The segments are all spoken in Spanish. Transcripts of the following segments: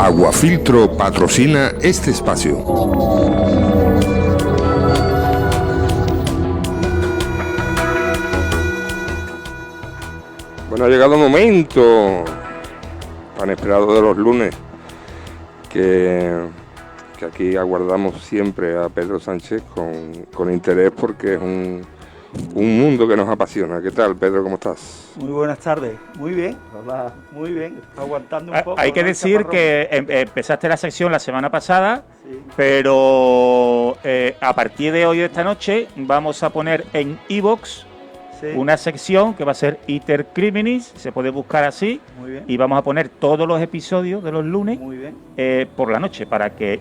Aguafiltro patrocina este espacio. Bueno, ha llegado el momento tan esperado de los lunes, que aquí aguardamos siempre a Pedro Sánchez con interés, porque es un mundo que nos apasiona. ¿Qué tal, Pedro? ¿Cómo estás? Muy buenas tardes. Muy bien. Hola. Muy bien. Aguantando un poco. Hay que decir que empezaste la sección la semana pasada, sí, pero a partir de hoy, de esta noche, vamos a poner en iVoox una sección que va a ser Iter Criminis, se puede buscar así, muy bien, y vamos a poner todos los episodios de los lunes muy bien, por la noche, para que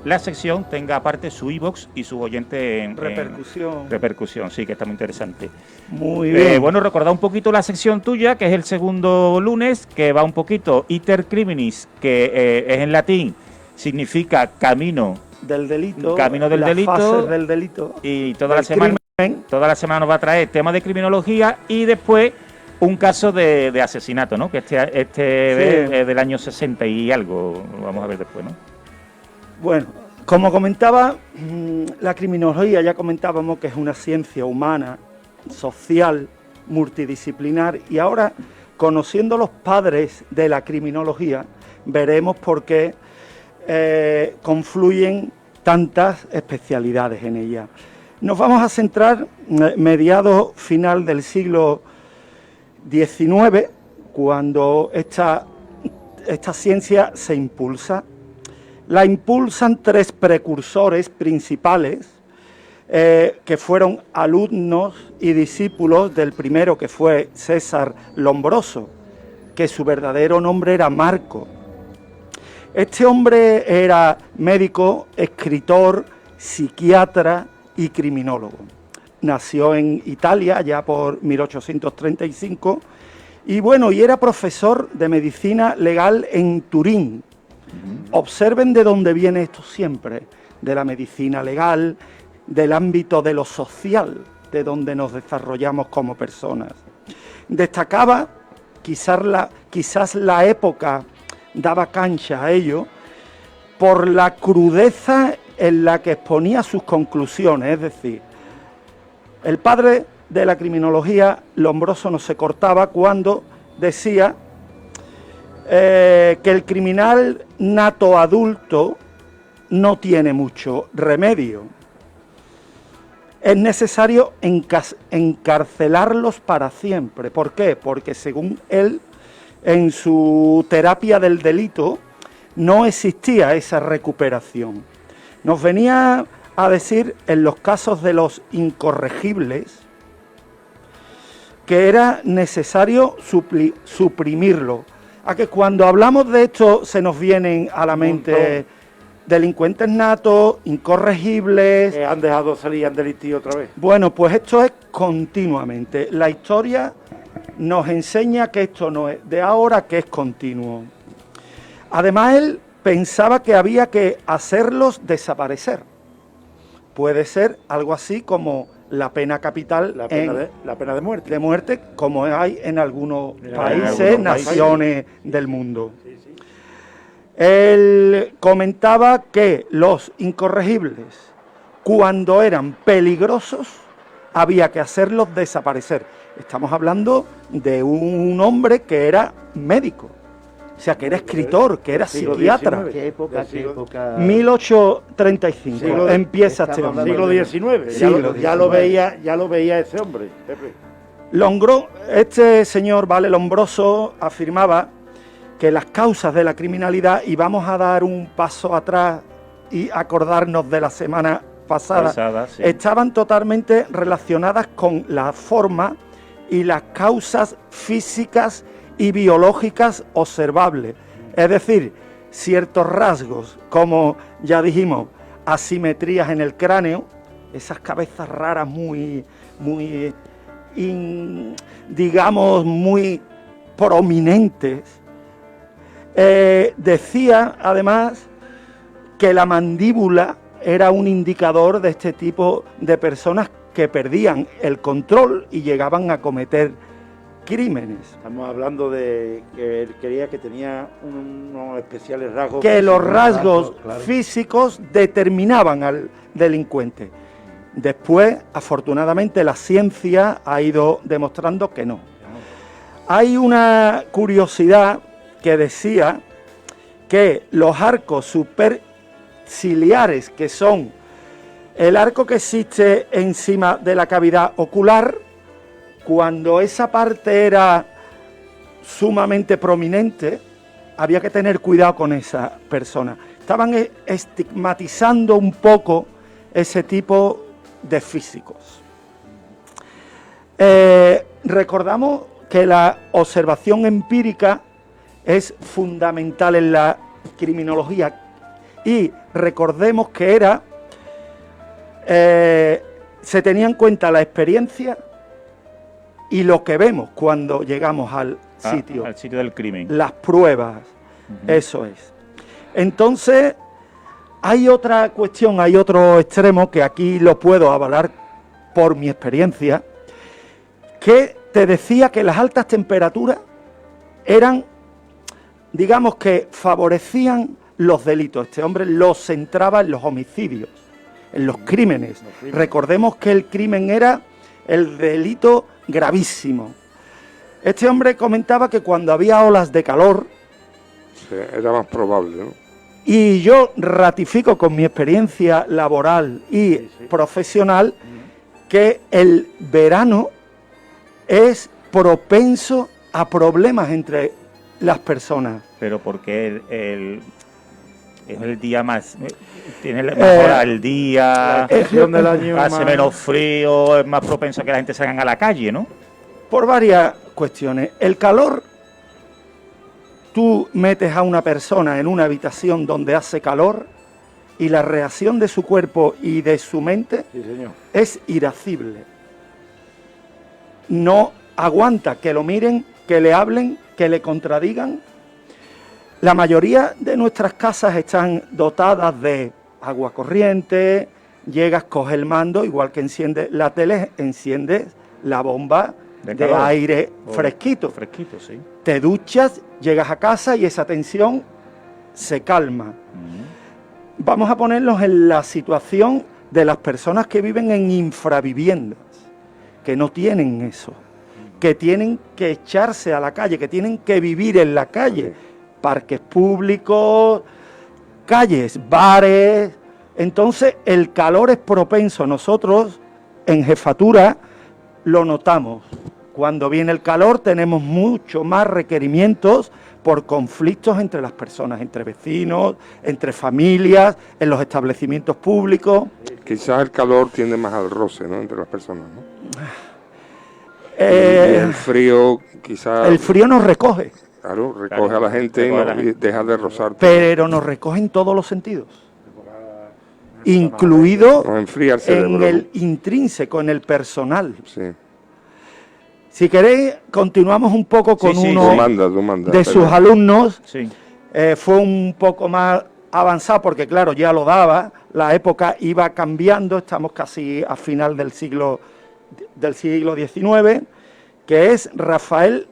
la sección tenga aparte su iVoox y sus oyentes en repercusión, sí, que está muy interesante. Muy bien. Bueno, recordad un poquito la sección tuya, que es el segundo lunes, que va un poquito Iter Criminis, que es en latín, significa camino del delito, camino del las delito, fases del delito, y toda la semana nos va a traer temas de criminología y después un caso de asesinato, ¿no? Que este es del año 60 y algo, lo vamos a ver después, ¿no? Bueno, como comentaba, la criminología, ya comentábamos que es una ciencia humana, social, multidisciplinar, y ahora, conociendo los padres de la criminología, veremos por qué confluyen tantas especialidades en ella. Nos vamos a centrar mediados final del siglo XIX, cuando esta ciencia se impulsa. La impulsan tres precursores principales, que fueron alumnos y discípulos del primero, que fue César Lombroso, que su verdadero nombre era Marco. Este hombre era médico, escritor, psiquiatra y criminólogo. Nació en Italia ya por 1835 y bueno, y era profesor de medicina legal en Turín. Observen de dónde viene esto siempre, de la medicina legal, del ámbito de lo social, de donde nos desarrollamos como personas. Destacaba, quizás la época daba cancha a ello, por la crudeza en la que exponía sus conclusiones, es decir, el padre de la criminología, Lombroso, no se cortaba cuando decía que el criminal nato adulto no tiene mucho remedio. Es necesario encarcelarlos para siempre. ¿Por qué? Porque según él, en su terapia del delito, no existía esa recuperación. Nos venía a decir en los casos de los incorregibles que era necesario suprimirlo. A que cuando hablamos de esto se nos vienen a la mente delincuentes natos, incorregibles. Han dejado salir, han delinquido otra vez. Bueno, pues esto es continuamente. La historia nos enseña que esto no es de ahora, que es continuo. Además, él pensaba que había que hacerlos desaparecer. Puede ser algo así como la pena capital, la pena de muerte. De muerte, como hay en algunos países, naciones del mundo. Sí, sí. Él comentaba que los incorregibles, cuando eran peligrosos, había que hacerlos desaparecer. Estamos hablando de un hombre que era médico, o sea, que era escritor, que era psiquiatra. ¿Qué época? 1835, empieza este hombre. Siglo XIX, ya lo veía ese hombre, Pepe. Este señor, Lombroso, afirmaba que las causas de la criminalidad, y vamos a dar un paso atrás y acordarnos de la semana pasada, sí, estaban totalmente relacionadas con la forma y las causas físicas y biológicas observables. Es decir, ciertos rasgos, como ya dijimos, asimetrías en el cráneo, esas cabezas raras digamos, muy prominentes. Decía, además, que la mandíbula era un indicador de este tipo de personas que perdían el control y llegaban a cometer crímenes. Estamos hablando de que él creía que tenía unos especiales rasgos. Que los rasgos claro. físicos determinaban al delincuente. Después, afortunadamente, la ciencia ha ido demostrando que no. Hay una curiosidad que decía que los arcos superciliares, que son el arco que existe encima de la cavidad ocular, cuando esa parte era sumamente prominente, había que tener cuidado con esa persona. Estaban estigmatizando un poco ese tipo de físicos. Recordamos que la observación empírica es fundamental en la criminología y recordemos que se tenía en cuenta la experiencia y lo que vemos cuando llegamos al sitio del crimen. Las pruebas, eso es. Entonces, hay otra cuestión, hay otro extremo que aquí lo puedo avalar por mi experiencia, que te decía que las altas temperaturas eran, digamos que favorecían los delitos. Este hombre los centraba en los homicidios, en los crímenes. Recordemos que el crimen era el delito gravísimo. Este hombre comentaba que cuando había olas de calor... Sí, era más probable, ¿no? Y yo ratifico con mi experiencia laboral y profesional que el verano es propenso a problemas entre las personas. Pero porque es el día más... Tiene mejor el día, la estación del año hace más... menos frío, es más propenso a que la gente salga a la calle, ¿no? Por varias cuestiones. El calor, tú metes a una persona en una habitación donde hace calor y la reacción de su cuerpo y de su mente es irascible. No aguanta que lo miren, que le hablen, que le contradigan. La mayoría de nuestras casas están dotadas de agua corriente, llegas, coges el mando, igual que enciendes la tele, enciendes la bomba de aire fresquito. Fresquito, sí. Te duchas, llegas a casa y esa tensión se calma. Vamos a ponernos en la situación de las personas que viven en infraviviendas, que no tienen eso, que tienen que echarse a la calle, que tienen que vivir en la calle, parques públicos, calles, bares. Entonces el calor es propenso. Nosotros en jefatura lo notamos. Cuando viene el calor tenemos mucho más requerimientos por conflictos entre las personas, entre vecinos, entre familias, en los establecimientos públicos. Quizás el calor tiende más al roce, ¿no?, entre las personas, ¿no? Y el frío, quizás... El frío nos recoge. Claro, recoge a la gente y deja de rozar. Pero nos recoge en todos los sentidos. Incluido en el intrínseco, en el personal. Sí. Si queréis, continuamos un poco con uno de sus alumnos. Sí. Fue un poco más avanzado porque, claro, ya lo daba, la época iba cambiando, estamos casi a final del siglo XIX, que es Rafael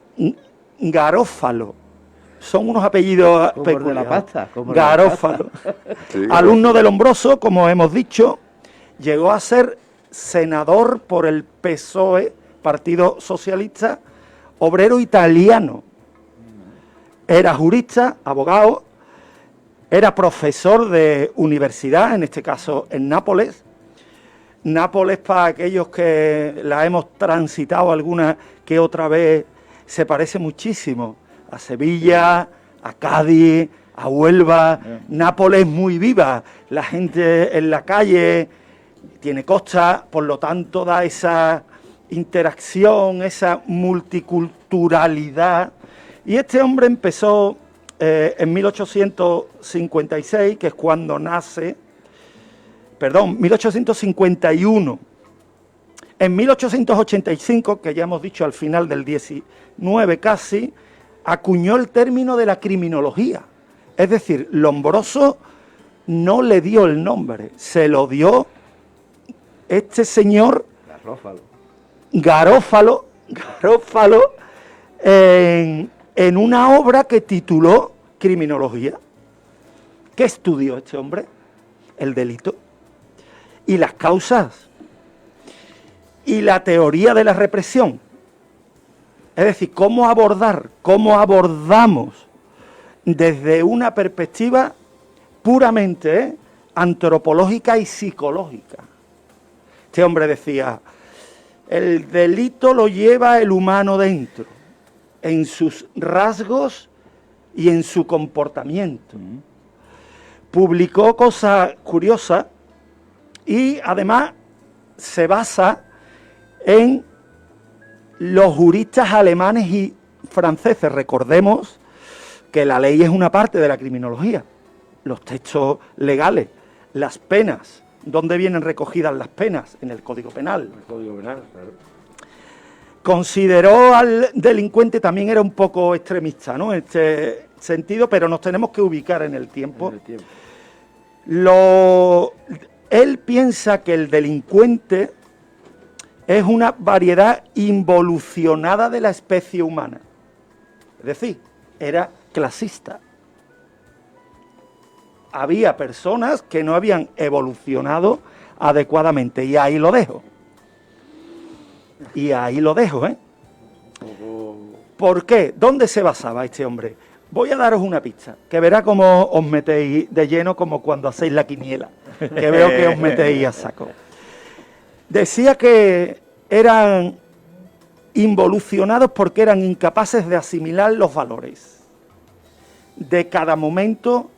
Garófalo. Son unos apellidos peculiares. De la pasta. Garófalo. Sí, alumno de Lombroso, como hemos dicho, llegó a ser senador por el PSOE, Partido Socialista Obrero Italiano. Era jurista, abogado, era profesor de universidad, en este caso en Nápoles. Nápoles, para aquellos que la hemos transitado alguna que otra vez, se parece muchísimo a Sevilla, a Cádiz, a Huelva. Nápoles muy viva, la gente en la calle, tiene costa, por lo tanto da esa interacción, esa multiculturalidad. Y este hombre empezó en 1856, que es cuando nace, 1851. En 1885, que ya hemos dicho al final del 19 casi, acuñó el término de la criminología. Es decir, Lombroso no le dio el nombre, se lo dio este señor Garófalo, en una obra que tituló Criminología. ¿Qué estudió este hombre? El delito y las causas y la teoría de la represión. Es decir, cómo abordamos desde una perspectiva puramente antropológica y psicológica. Este hombre decía, el delito lo lleva el humano dentro, en sus rasgos y en su comportamiento. Publicó cosas curiosas y además se basa en los juristas alemanes y franceses. Recordemos que la ley es una parte de la criminología, los textos legales, las penas. ¿Dónde vienen recogidas las penas? En el Código Penal. El Código Penal, claro. Consideró al delincuente, también era un poco extremista, ¿no? En este sentido, pero nos tenemos que ubicar en el tiempo. En el tiempo. Él piensa que el delincuente es una variedad involucionada de la especie humana. Es decir, era clasista. Había personas que no habían evolucionado adecuadamente, y ahí lo dejo. ¿Por qué? ¿Dónde se basaba este hombre? Voy a daros una pista, que verá cómo os metéis de lleno, como cuando hacéis la quiniela, que veo que os metéis a saco. Decía que eran involucionados porque eran incapaces de asimilar los valores de cada momento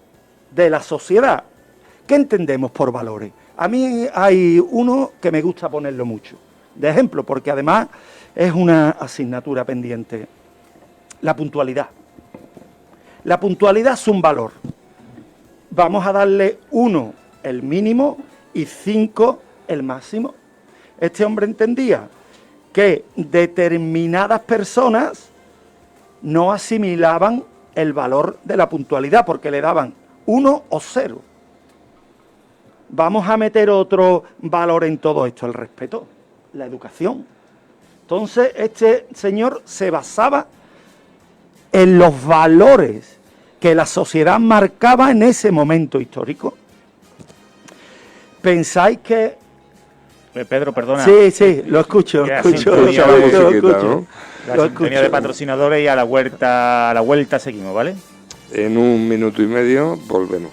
de la sociedad. ¿Qué entendemos por valores? A mí hay uno que me gusta ponerlo mucho, de ejemplo, porque además es una asignatura pendiente. La puntualidad. La puntualidad es un valor. Vamos a darle 1 el mínimo y 5 el máximo. Este hombre entendía que determinadas personas no asimilaban el valor de la puntualidad porque le daban 1 o 0. Vamos a meter otro valor en todo esto, el respeto, la educación. Entonces, este señor se basaba en los valores que la sociedad marcaba en ese momento histórico. ¿Pensáis que...? Pedro, perdona. Sí, lo escucho. La sintonía de patrocinadores y a la vuelta seguimos, ¿vale? En 1 minuto y medio volvemos.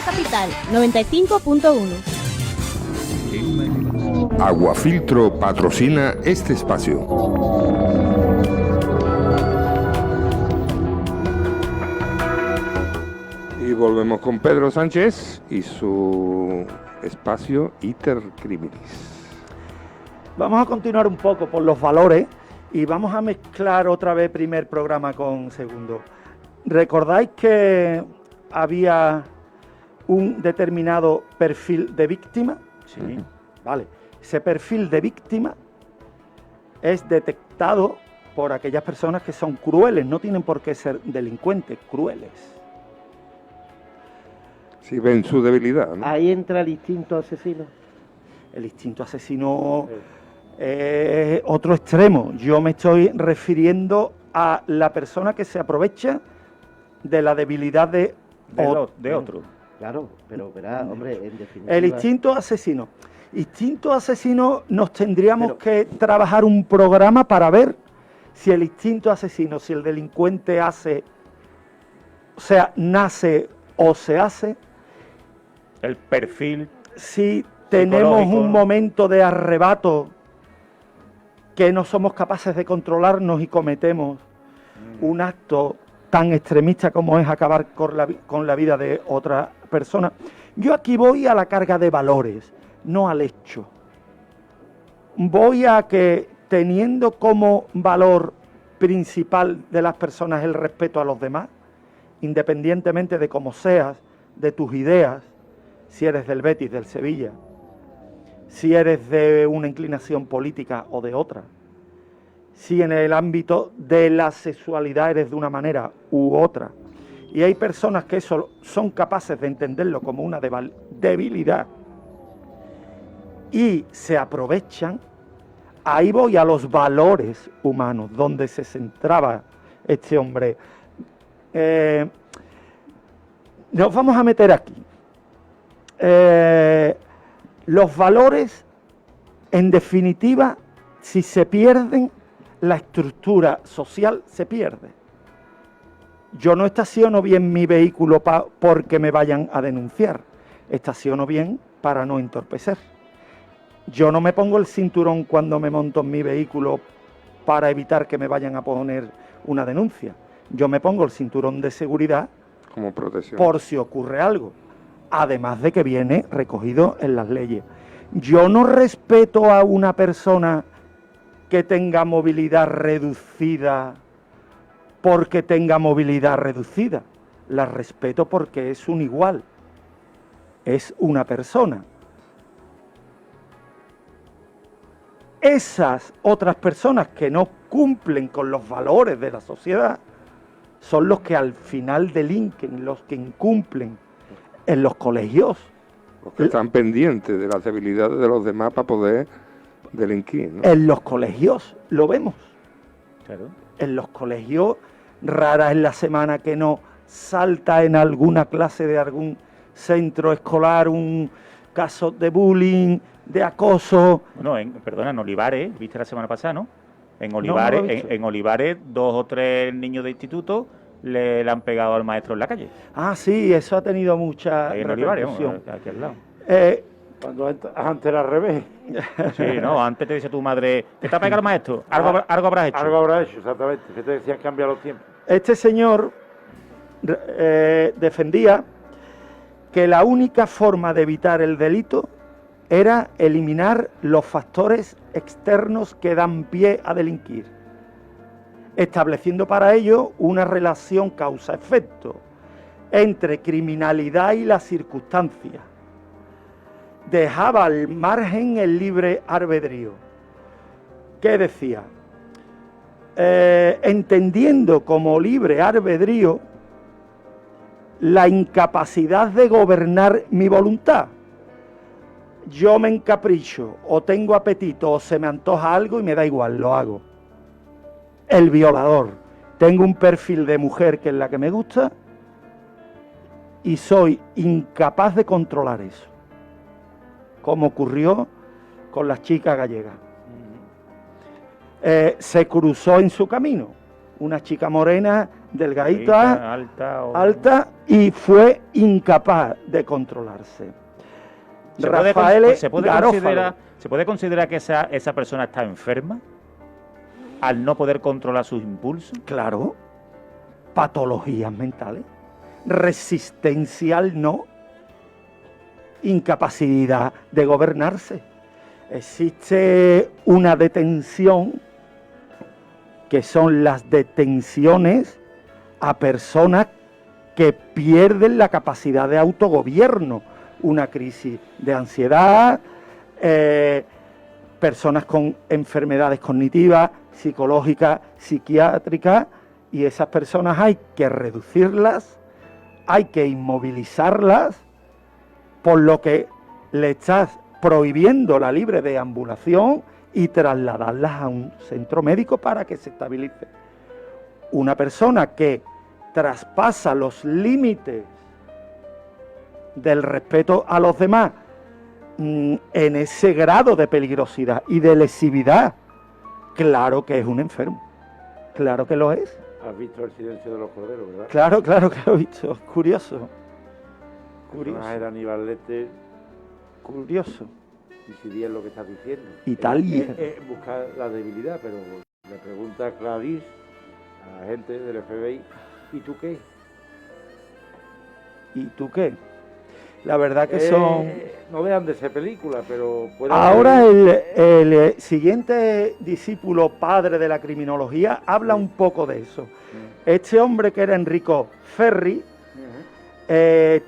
Capital 95.1. Aguafiltro patrocina este espacio. Y volvemos con Pedro Sánchez y su espacio Iter Criminis. Vamos a continuar un poco por los valores y vamos a mezclar otra vez primer programa con segundo. ¿Recordáis que había un determinado perfil de víctima? Sí. Vale. Ese perfil de víctima es detectado por aquellas personas que son crueles, no tienen por qué ser delincuentes, crueles. Si ven su debilidad, ¿no? Ahí entra el instinto asesino. El instinto asesino es otro extremo. Yo me estoy refiriendo a la persona que se aprovecha de la debilidad de otro. Claro, pero verá, hombre, en definitiva... El instinto asesino. Instinto asesino nos tendríamos que trabajar un programa para ver si el instinto asesino, si el delincuente hace, o sea, nace o se hace. El perfil. Si tenemos un momento de arrebato que no somos capaces de controlarnos y cometemos un acto tan extremista como es acabar con la vida de otra persona. Yo aquí voy a la carga de valores, no al hecho. Voy a que, teniendo como valor principal de las personas el respeto a los demás independientemente de cómo seas, de tus ideas, si eres del Betis, del Sevilla, si eres de una inclinación política o de otra, si en el ámbito de la sexualidad eres de una manera u otra. Y hay personas que eso son capaces de entenderlo como una debilidad y se aprovechan. Ahí voy a los valores humanos, donde se centraba este hombre. Nos vamos a meter aquí. Los valores, en definitiva, si se pierden, la estructura social se pierde. Yo no estaciono bien mi vehículo porque me vayan a denunciar. Estaciono bien para no entorpecer. Yo no me pongo el cinturón cuando me monto en mi vehículo para evitar que me vayan a poner una denuncia. Yo me pongo el cinturón de seguridad como protección, por si ocurre algo. Además de que viene recogido en las leyes. Yo no respeto a una persona que tenga movilidad reducida porque tenga movilidad reducida. La respeto porque es un igual. Es una persona. Esas otras personas que no cumplen con los valores de la sociedad son los que al final delinquen, los que incumplen en los colegios. Los que están pendientes de las debilidades de los demás para poder delinquir, ¿no? En los colegios lo vemos. Claro. En los colegios, rara es la semana que no salta en alguna clase de algún centro escolar un caso de bullying, de acoso. Bueno, en Olivares, viste la semana pasada, ¿no? En No, Olivares, no lo he visto. en Olivares, 2 o 3 niños de instituto le han pegado al maestro en la calle. Ah, sí, eso ha tenido mucha Ahí en Olivares, repercusión. aquí al lado. Cuando antes era al revés. Sí, no, antes te dice tu madre, ¿te está pegando el maestro? Algo habrás hecho. Algo habrá hecho, exactamente. Que te decían cambiar los tiempos. Este señor defendía que la única forma de evitar el delito era eliminar los factores externos que dan pie a delinquir, estableciendo para ello una relación causa-efecto entre criminalidad y las circunstancias. Dejaba al margen el libre albedrío. ¿Qué decía? Entendiendo como libre albedrío la incapacidad de gobernar mi voluntad. Yo me encapricho, o tengo apetito, o se me antoja algo y me da igual, lo hago. El violador. Tengo un perfil de mujer que es la que me gusta y soy incapaz de controlar eso, como ocurrió con las chicas gallegas. Se cruzó en su camino una chica morena, delgadita, alta, y fue incapaz de controlarse. ¿Se puede considerar que esa persona está enferma al no poder controlar sus impulsos? Claro, patologías mentales, resistencial no, incapacidad de gobernarse. Existe una detención que son las detenciones a personas que pierden la capacidad de autogobierno, una crisis de ansiedad, personas con enfermedades cognitivas, psicológicas, psiquiátricas, y esas personas hay que reducirlas, hay que inmovilizarlas, por lo que le estás prohibiendo la libre deambulación y trasladarlas a un centro médico para que se estabilice. Una persona que traspasa los límites del respeto a los demás en ese grado de peligrosidad y de lesividad, claro que es un enfermo, claro que lo es. Has visto El silencio de los corderos, ¿verdad? Claro que lo he visto, curioso. Era Aníbal Lecter. Curioso. Incidía en lo que estás diciendo. Italia. Buscar la debilidad, pero le pregunta Clarice a la gente del FBI, ¿y tú qué? ¿Y tú qué? La verdad que son... No dejan de ser películas, pero... Ahora el siguiente discípulo padre de la criminología habla un poco de eso. Este hombre, que era Enrico Ferri,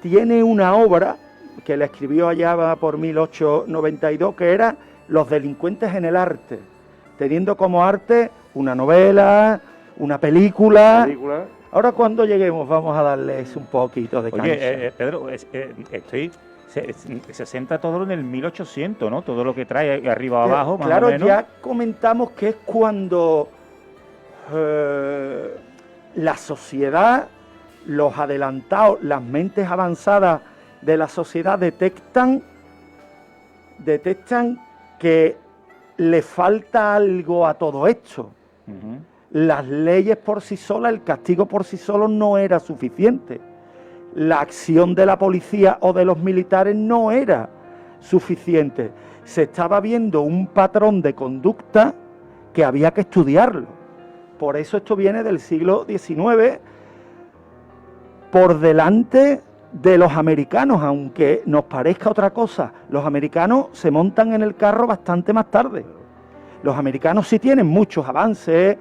tiene una obra que le escribió allá por 1892, que era Los delincuentes en el arte, teniendo como arte una novela, una película. Ahora cuando lleguemos vamos a darles un poquito de cancha. Oye, Pedro, se centra todo en el 1800, ¿no? Todo lo que trae arriba o abajo, más claro, o menos. ya comentamos que es cuando la sociedad, los adelantados, las mentes avanzadas de la sociedad detectan que le falta algo a todo esto. Las leyes por sí solas, el castigo por sí solo no era suficiente. La acción de la policía o de los militares no era suficiente. Se estaba viendo un patrón de conducta que había que estudiarlo. Por eso esto viene del siglo XIX, por delante de los americanos, aunque nos parezca otra cosa. Los americanos se montan en el carro bastante más tarde. Los americanos sí tienen muchos avances,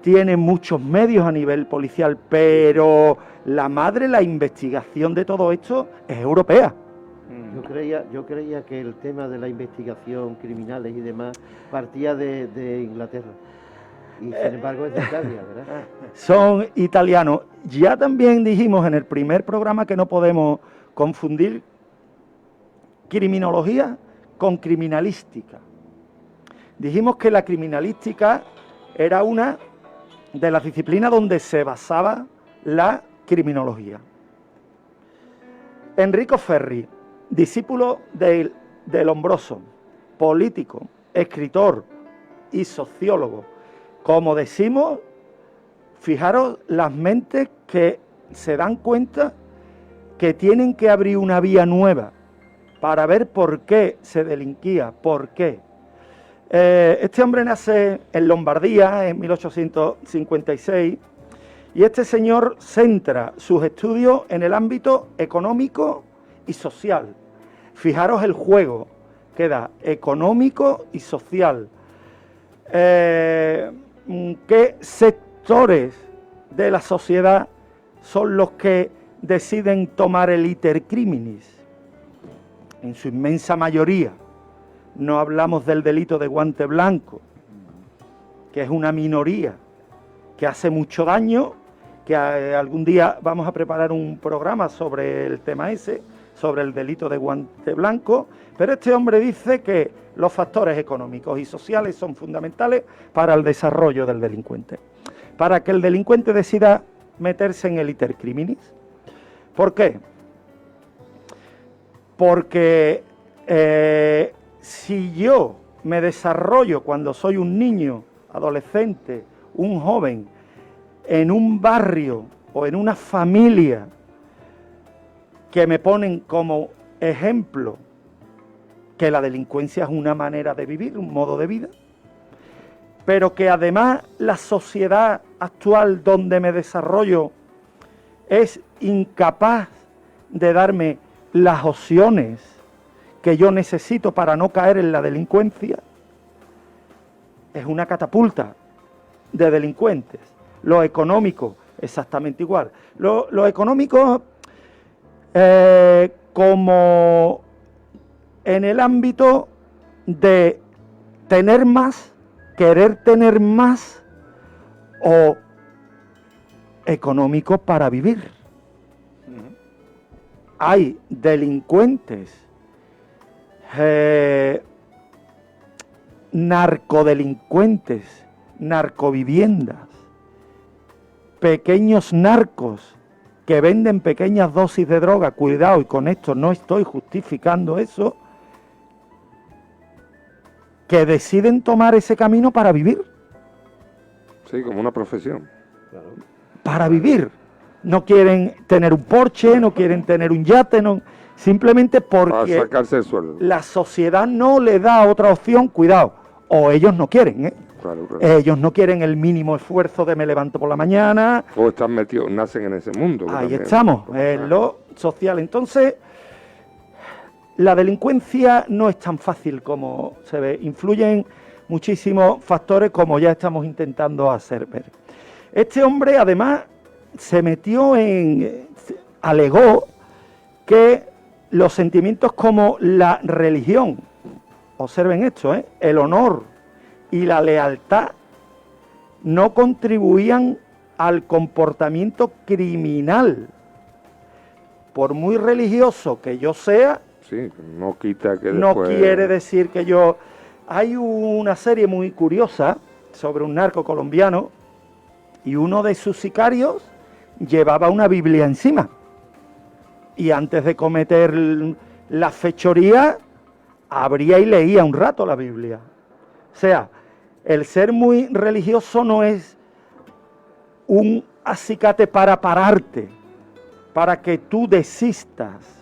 tienen muchos medios a nivel policial, pero la investigación de todo esto es europea. Yo creía que el tema de la investigación, criminales y demás, partía de Inglaterra. Y sin embargo es de Italia, ¿verdad? Son italianos. Ya también dijimos en el primer programa que no podemos confundir criminología con criminalística. Dijimos que la criminalística era una de las disciplinas donde se basaba la criminología. Enrico Ferri, discípulo de Lombroso, político, escritor y sociólogo. Como decimos, fijaros las mentes que se dan cuenta que tienen que abrir una vía nueva para ver por qué se delinquía, por qué. Este hombre nace en Lombardía en 1856 y este señor centra sus estudios en el ámbito económico y social. Fijaros el juego que da, económico y social. ¿Qué sectores de la sociedad son los que deciden tomar el iter criminis? En su inmensa mayoría. No hablamos del delito de guante blanco, que es una minoría, que hace mucho daño, que algún día vamos a preparar un programa sobre el tema ese, sobre el delito de guante blanco, pero este hombre dice que los factores económicos y sociales son fundamentales para el desarrollo del delincuente, para que el delincuente decida meterse en el iter criminis. ¿Por qué? Porque si yo me desarrollo cuando soy un niño, adolescente, un joven, en un barrio o en una familia que me ponen como ejemplo que la delincuencia es una manera de vivir, un modo de vida, pero que además la sociedad actual donde me desarrollo es incapaz de darme las opciones que yo necesito para no caer en la delincuencia, es una catapulta de delincuentes. Lo económico, exactamente igual. Lo económico, como en el ámbito de tener más, querer tener más, o económico para vivir. Hay delincuentes, narcodelincuentes, narcoviviendas, pequeños narcos que venden pequeñas dosis de droga, cuidado, y con esto no estoy justificando eso, que deciden tomar ese camino para vivir. Sí, como una profesión. Para vivir. No quieren tener un Porsche, no quieren tener un yate, no, simplemente porque para sacarse el sueldo. La sociedad no le da otra opción, cuidado, o ellos no quieren, ¿eh? Claro. Ellos no quieren el mínimo esfuerzo de me levanto por la mañana. O están metidos, nacen en ese mundo. Ahí estamos, en lo social. Entonces, la delincuencia no es tan fácil como se ve. Influyen muchísimos factores, como ya estamos intentando hacer ver. Este hombre, además, alegó que los sentimientos como la religión, observen esto, el honor y la lealtad no contribuían al comportamiento criminal. Por muy religioso que yo sea, Sí, no quita que no después... quiere decir que yo... Hay una serie muy curiosa sobre un narco colombiano y uno de sus sicarios llevaba una Biblia encima. Y antes de cometer la fechoría, abría y leía un rato la Biblia. O sea, el ser muy religioso no es un acicate para pararte, para que tú desistas.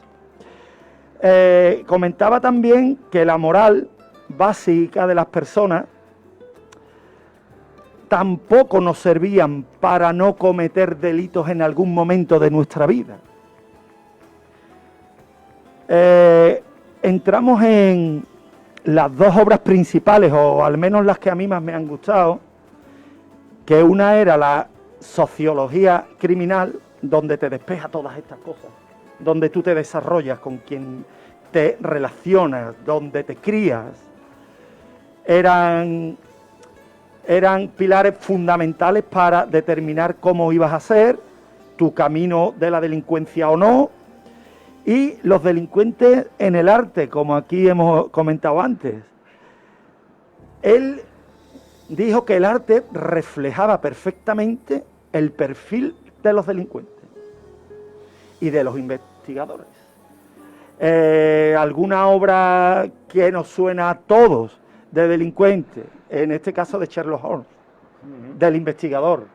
Comentaba también que la moral básica de las personas tampoco nos servían para no cometer delitos en algún momento de nuestra vida. Entramos en las dos obras principales, o al menos las que a mí más me han gustado, que una era la sociología criminal, donde te despeja todas estas cosas, donde tú te desarrollas con quien te relacionas, donde te crías. Eran pilares fundamentales para determinar cómo ibas a ser, tu camino de la delincuencia o no, y los delincuentes en el arte, como aquí hemos comentado antes. Él dijo que el arte reflejaba perfectamente el perfil de los delincuentes y de los investigadores. Alguna obra que nos suena a todos de delincuente, en este caso de Sherlock Holmes, del investigador,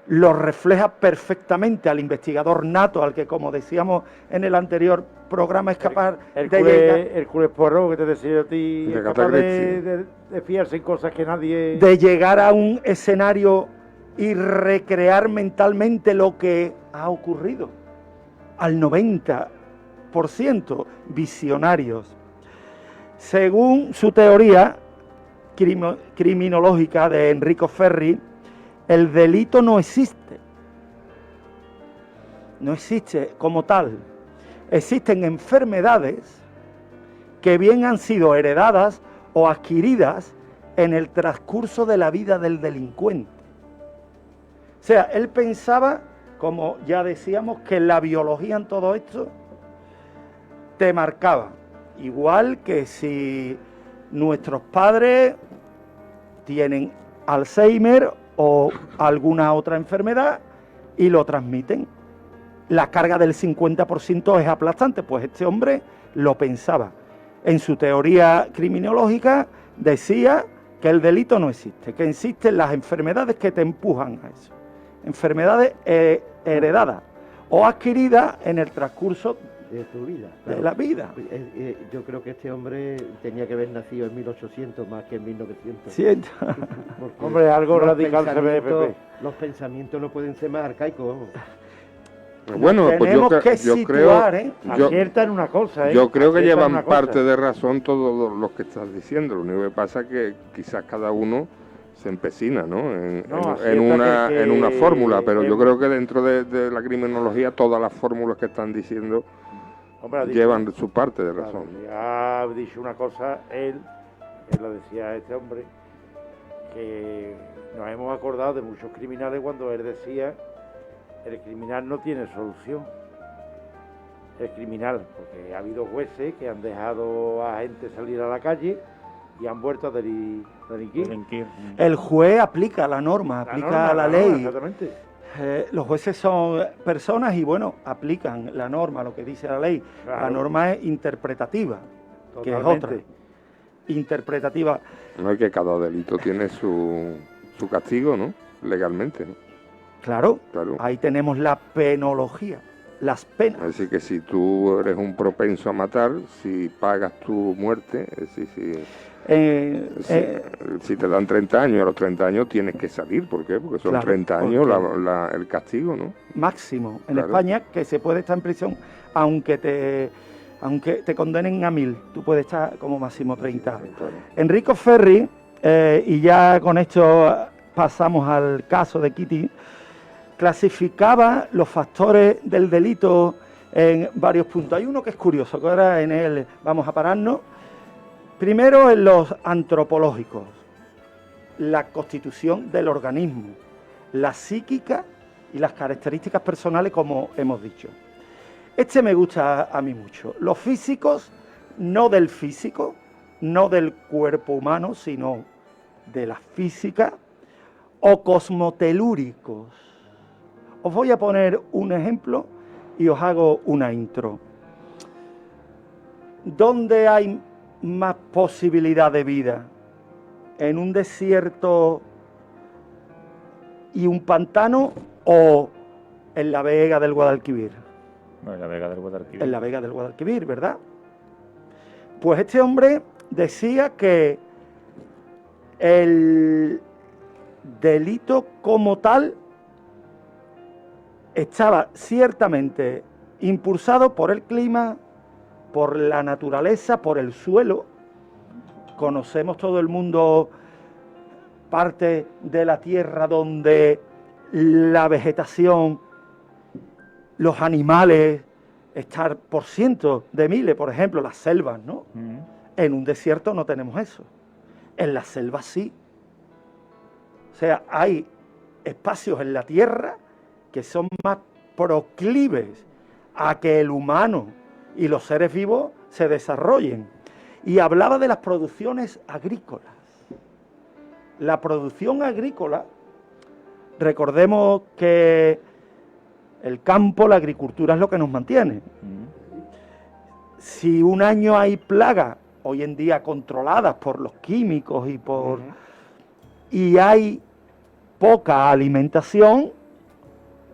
lo refleja perfectamente al investigador nato, al que, como decíamos en el anterior programa, es capaz el de llegar, Hércules Poirot, que te decía a ti, De es capaz Agatha Christie. de fiarse en cosas que nadie... de llegar a un escenario y recrear mentalmente lo que ha ocurrido. Al 90% visionarios. Según su teoría criminológica de Enrico Ferri, el delito no existe. No existe como tal. Existen enfermedades que bien han sido heredadas o adquiridas en el transcurso de la vida del delincuente. O sea, él pensaba, como ya decíamos, que la biología en todo esto te marcaba. Igual que si nuestros padres tienen Alzheimer o alguna otra enfermedad y lo transmiten. La carga del 50% es aplastante, pues este hombre lo pensaba. En su teoría criminológica decía que el delito no existe, que existen las enfermedades que te empujan a eso. Enfermedades heredadas o adquiridas en el transcurso de tu vida. de la vida. Yo creo que este hombre tenía que haber nacido en 1800 más que en 1900. Siento. Porque Hombre, algo los radical se ve, pensamientos- Pepe. Los pensamientos no pueden ser más arcaicos, vamos. Bueno, pues Tenemos que yo situar, creo... Acierta en una cosa, ¿eh? Yo creo que Acierta en llevan una cosa. parte de razón todos los que estás diciendo. Lo único que pasa es que quizás cada uno se empecina, ¿no? No, en una fórmula, pero yo el- creo que dentro de la criminología todas las fórmulas que están diciendo Hombre, ha dicho- llevan su parte de Claro, razón. ya ha dicho una cosa, él lo decía este hombre, que nos hemos acordado de muchos criminales cuando él decía, el criminal no tiene solución. El criminal, porque ha habido jueces que han dejado a gente salir a la calle y han vuelto a delinquir. El juez aplica la norma, aplica la ley. Exactamente. Los jueces son personas y, bueno, aplican la norma, lo que dice la ley. Claro. La norma es interpretativa, que es Totalmente. otra. Interpretativa. No es que cada delito tiene su castigo, ¿no? Legalmente, ¿no? Claro, Claro. ahí tenemos la penología, las penas. Así que si tú eres un propenso a matar, si pagas tu muerte, es decir, si te dan 30 años, a los 30 años tienes que salir. ¿Por qué? Porque son Claro, 30 años porque- el castigo, ¿no? Máximo en Claro. España, que se puede estar en prisión aunque te aunque te condenen a 1000, tú puedes estar como máximo 30. Enrico Ferri, y ya con esto pasamos al caso de Kitty, clasificaba los factores del delito en varios puntos. Hay uno que es curioso, que ahora en él vamos a pararnos. Primero en los antropológicos, la constitución del organismo, la psíquica y las características personales, como hemos dicho. Este me gusta a mí mucho. Los físicos, no del físico, no del cuerpo humano, sino de la física, o cosmotelúricos. Os voy a poner un ejemplo y os hago una intro. ¿Dónde hay más posibilidad de vida? ¿En un desierto y un pantano o en la Vega del Guadalquivir? No, en la Vega del Guadalquivir. En la Vega del Guadalquivir, ¿verdad? Pues este hombre decía que el delito como tal estaba ciertamente impulsado por el clima, por la naturaleza, por el suelo. Conocemos todo el mundo parte de la tierra donde la vegetación, los animales, están por cientos de miles, por ejemplo, las selvas, ¿no? En un desierto no tenemos eso. En las selvas sí. O sea, hay espacios en la tierra que son más proclives a que el humano y los seres vivos se desarrollen. Y hablaba de las producciones agrícolas. La producción agrícola, recordemos que el campo, la agricultura es lo que nos mantiene. Si un año hay plagas, hoy en día controladas por los químicos y hay poca alimentación,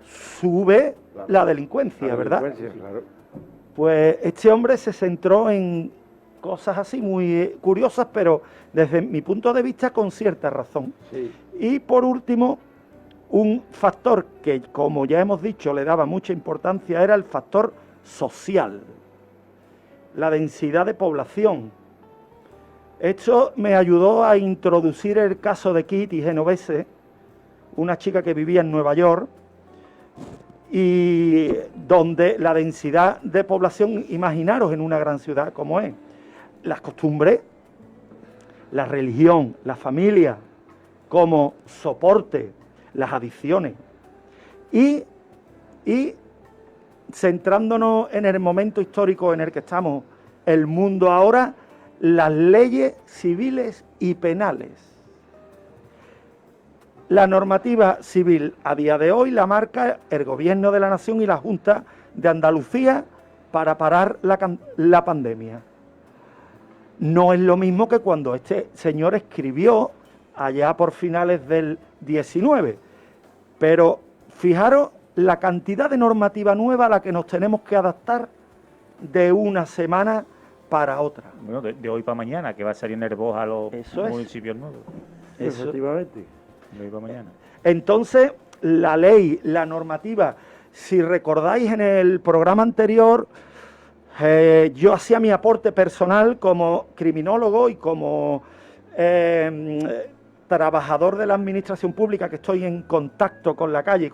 sube la delincuencia, ¿verdad? Claro. Pues este hombre se centró en cosas así muy curiosas, pero desde mi punto de vista con cierta razón. Sí. Y por último, un factor que, como ya hemos dicho, le daba mucha importancia, era el factor social, la densidad de población. Esto me ayudó a introducir el caso de Kitty Genovese, una chica que vivía en Nueva York, y donde la densidad de población, imaginaros en una gran ciudad como es, las costumbres, la religión, la familia, como soporte, las adicciones, y centrándonos en el momento histórico en el que estamos, el mundo ahora, las leyes civiles y penales. La normativa civil a día de hoy la marca el Gobierno de la Nación y la Junta de Andalucía para parar la pandemia. No es lo mismo que cuando este señor escribió allá por finales del 19, pero fijaros la cantidad de normativa nueva a la que nos tenemos que adaptar de una semana para otra. Bueno, de hoy para mañana, que va a salir en Herbós a los municipios nuevos. Efectivamente. De hoy para mañana. Entonces, la ley, la normativa, si recordáis en el programa anterior, yo hacía mi aporte personal como criminólogo y como trabajador de la administración pública, que estoy en contacto con la calle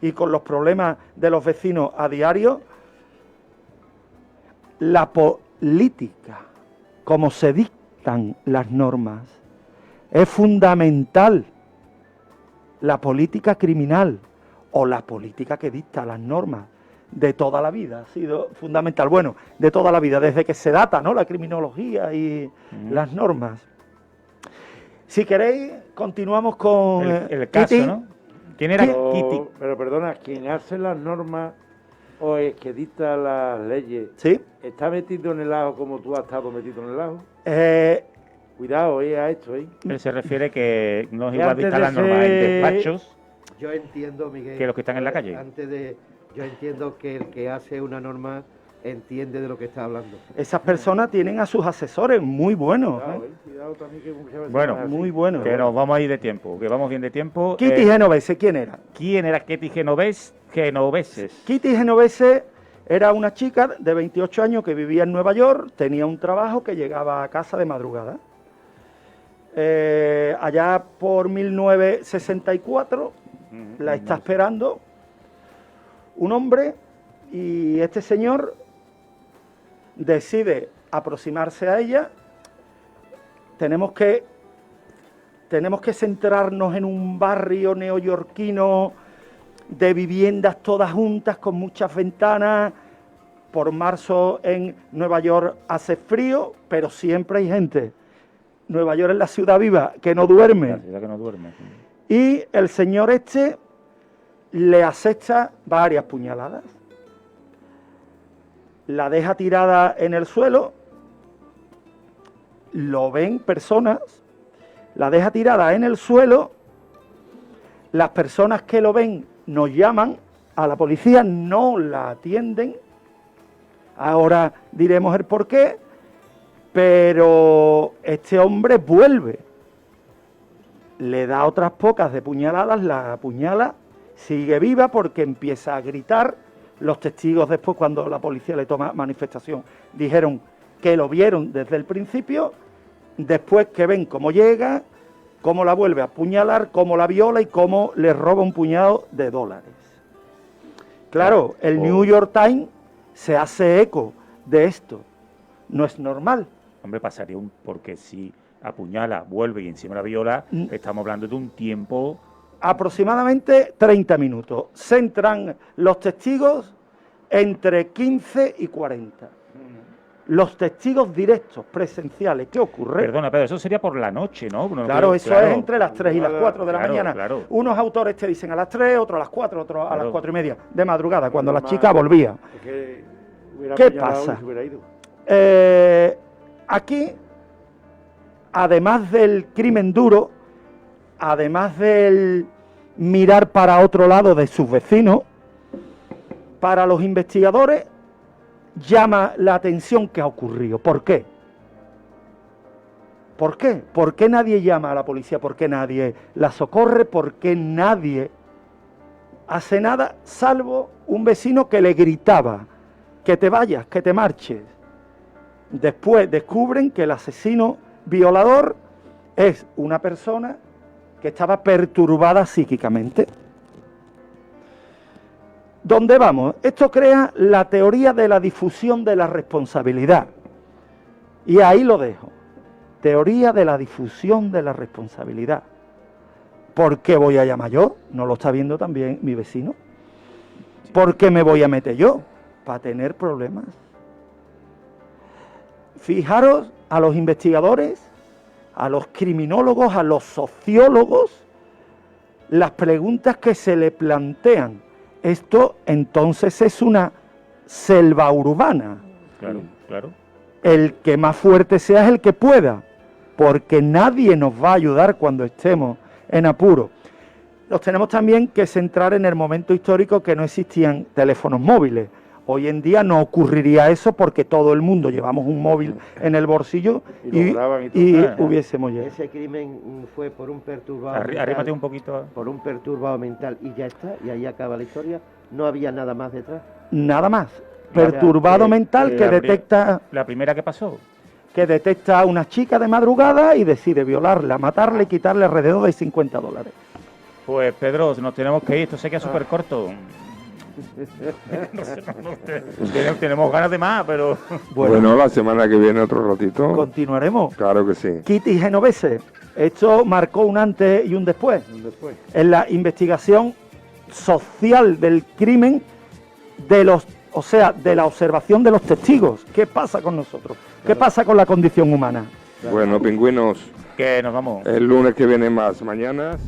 y con los problemas de los vecinos a diario. La política, como se dictan las normas, es fundamental. La política criminal o la política que dicta las normas de toda la vida ha sido fundamental. Bueno, de toda la vida, desde que se data, ¿no?, la criminología y las normas. Si queréis, continuamos con el caso, Kitty. ¿no? ¿Quién era Kitty? Pero perdona, ¿quién hace las normas o es que dicta las leyes? Sí. ¿Está metido en el ajo como tú has estado metido en el ajo? Cuidado, a esto, Él se refiere que no es Que igual antes dictar de las normas en ser- despachos Yo entiendo, Miguel, que los que están en la calle. yo entiendo que el que hace una norma entiende de lo que está hablando. Esas personas tienen a sus asesores muy buenos. Cuidado también que muchas veces Bueno, no es así. Muy buenos. Que nos vamos a ir de tiempo, que vamos bien de tiempo. Kitty Genovese, ¿quién era? ¿Quién era Kitty Genoveses? Kitty Genovese Era una chica de 28 años que vivía en Nueva York, tenía un trabajo que llegaba a casa de madrugada. Allá por 1964 la está esperando un hombre y este señor decide aproximarse a ella. Tenemos que centrarnos en un barrio neoyorquino de viviendas todas juntas con muchas ventanas. Por marzo en Nueva York hace frío, pero siempre hay gente. Nueva York es la ciudad viva que no duerme. La ciudad que no duerme. Y el señor este le asesta varias puñaladas. La deja tirada en el suelo. Lo ven personas. La deja tirada en el suelo. Las personas que lo ven nos llaman a la policía, no la atienden. Ahora diremos el por qué, pero este hombre vuelve. Le da otras pocas de puñaladas, la apuñala, sigue viva porque empieza a gritar. Los testigos después, cuando la policía le toma manifestación, dijeron que lo vieron desde el principio, después que ven cómo llega, cómo la vuelve a apuñalar, cómo la viola y cómo le roba un puñado de dólares. Claro, el New York Times se hace eco de esto. No es normal. Hombre, pasaría porque si apuñala, vuelve y encima la viola, estamos hablando de un tiempo... Aproximadamente 30 minutos. Se entran los testigos entre 15 y 40. Los testigos directos, presenciales. ¿Qué ocurre? Perdona, pero eso sería por la noche, ¿no? Claro, eso es entre las 3 y las 4 de la mañana. Claro. Unos autores te dicen a las 3, otros a las 4, otros a las 4 y media de madrugada, cuando la chica volvía. ¿Qué pasa? Aquí, además del crimen duro, además del mirar para otro lado de sus vecinos, para los investigadores llama la atención que ha ocurrido. ¿Por qué? ¿Por qué? ¿Por qué nadie llama a la policía? ¿Por qué nadie la socorre? ¿Por qué nadie hace nada? Salvo un vecino que le gritaba que te vayas, que te marches. Después descubren que el asesino violador es una persona que estaba perturbada psíquicamente. ¿Dónde vamos? Esto crea la teoría de la difusión de la responsabilidad. Y ahí lo dejo. Teoría de la difusión de la responsabilidad. ¿Por qué voy a llamar yo? ¿No lo está viendo también mi vecino? ¿Por qué me voy a meter yo? Para tener problemas. Fijaros a los investigadores, a los criminólogos, a los sociólogos, las preguntas que se le plantean. Esto entonces es una selva urbana. Claro, claro. El que más fuerte sea es el que pueda, porque nadie nos va a ayudar cuando estemos en apuro. Nos tenemos también que centrar en el momento histórico que no existían teléfonos móviles. Hoy en día no ocurriría eso porque todo el mundo llevamos un móvil en el bolsillo y hubiésemos llegado. Ese crimen fue por un perturbado Arrímate un poquito. Por un perturbado mental y ya está, y ahí acaba la historia. No había nada más detrás. Nada más. Perturbado mental que detecta... La primera que pasó. Que detecta a una chica de madrugada y decide violarla, matarla y quitarle alrededor de $50. Pues Pedro, nos tenemos que ir, esto se queda súper corto. Tenemos ganas de más, pero... Bueno, la semana que viene otro ratito. Continuaremos. Claro que sí. Kitty Genovese. Esto marcó un antes y un después. En la investigación social del crimen, de la observación de los testigos. ¿Qué pasa con nosotros? ¿Qué pasa con la condición humana? Bueno, pingüinos. Que nos vamos. El lunes que viene más mañanas.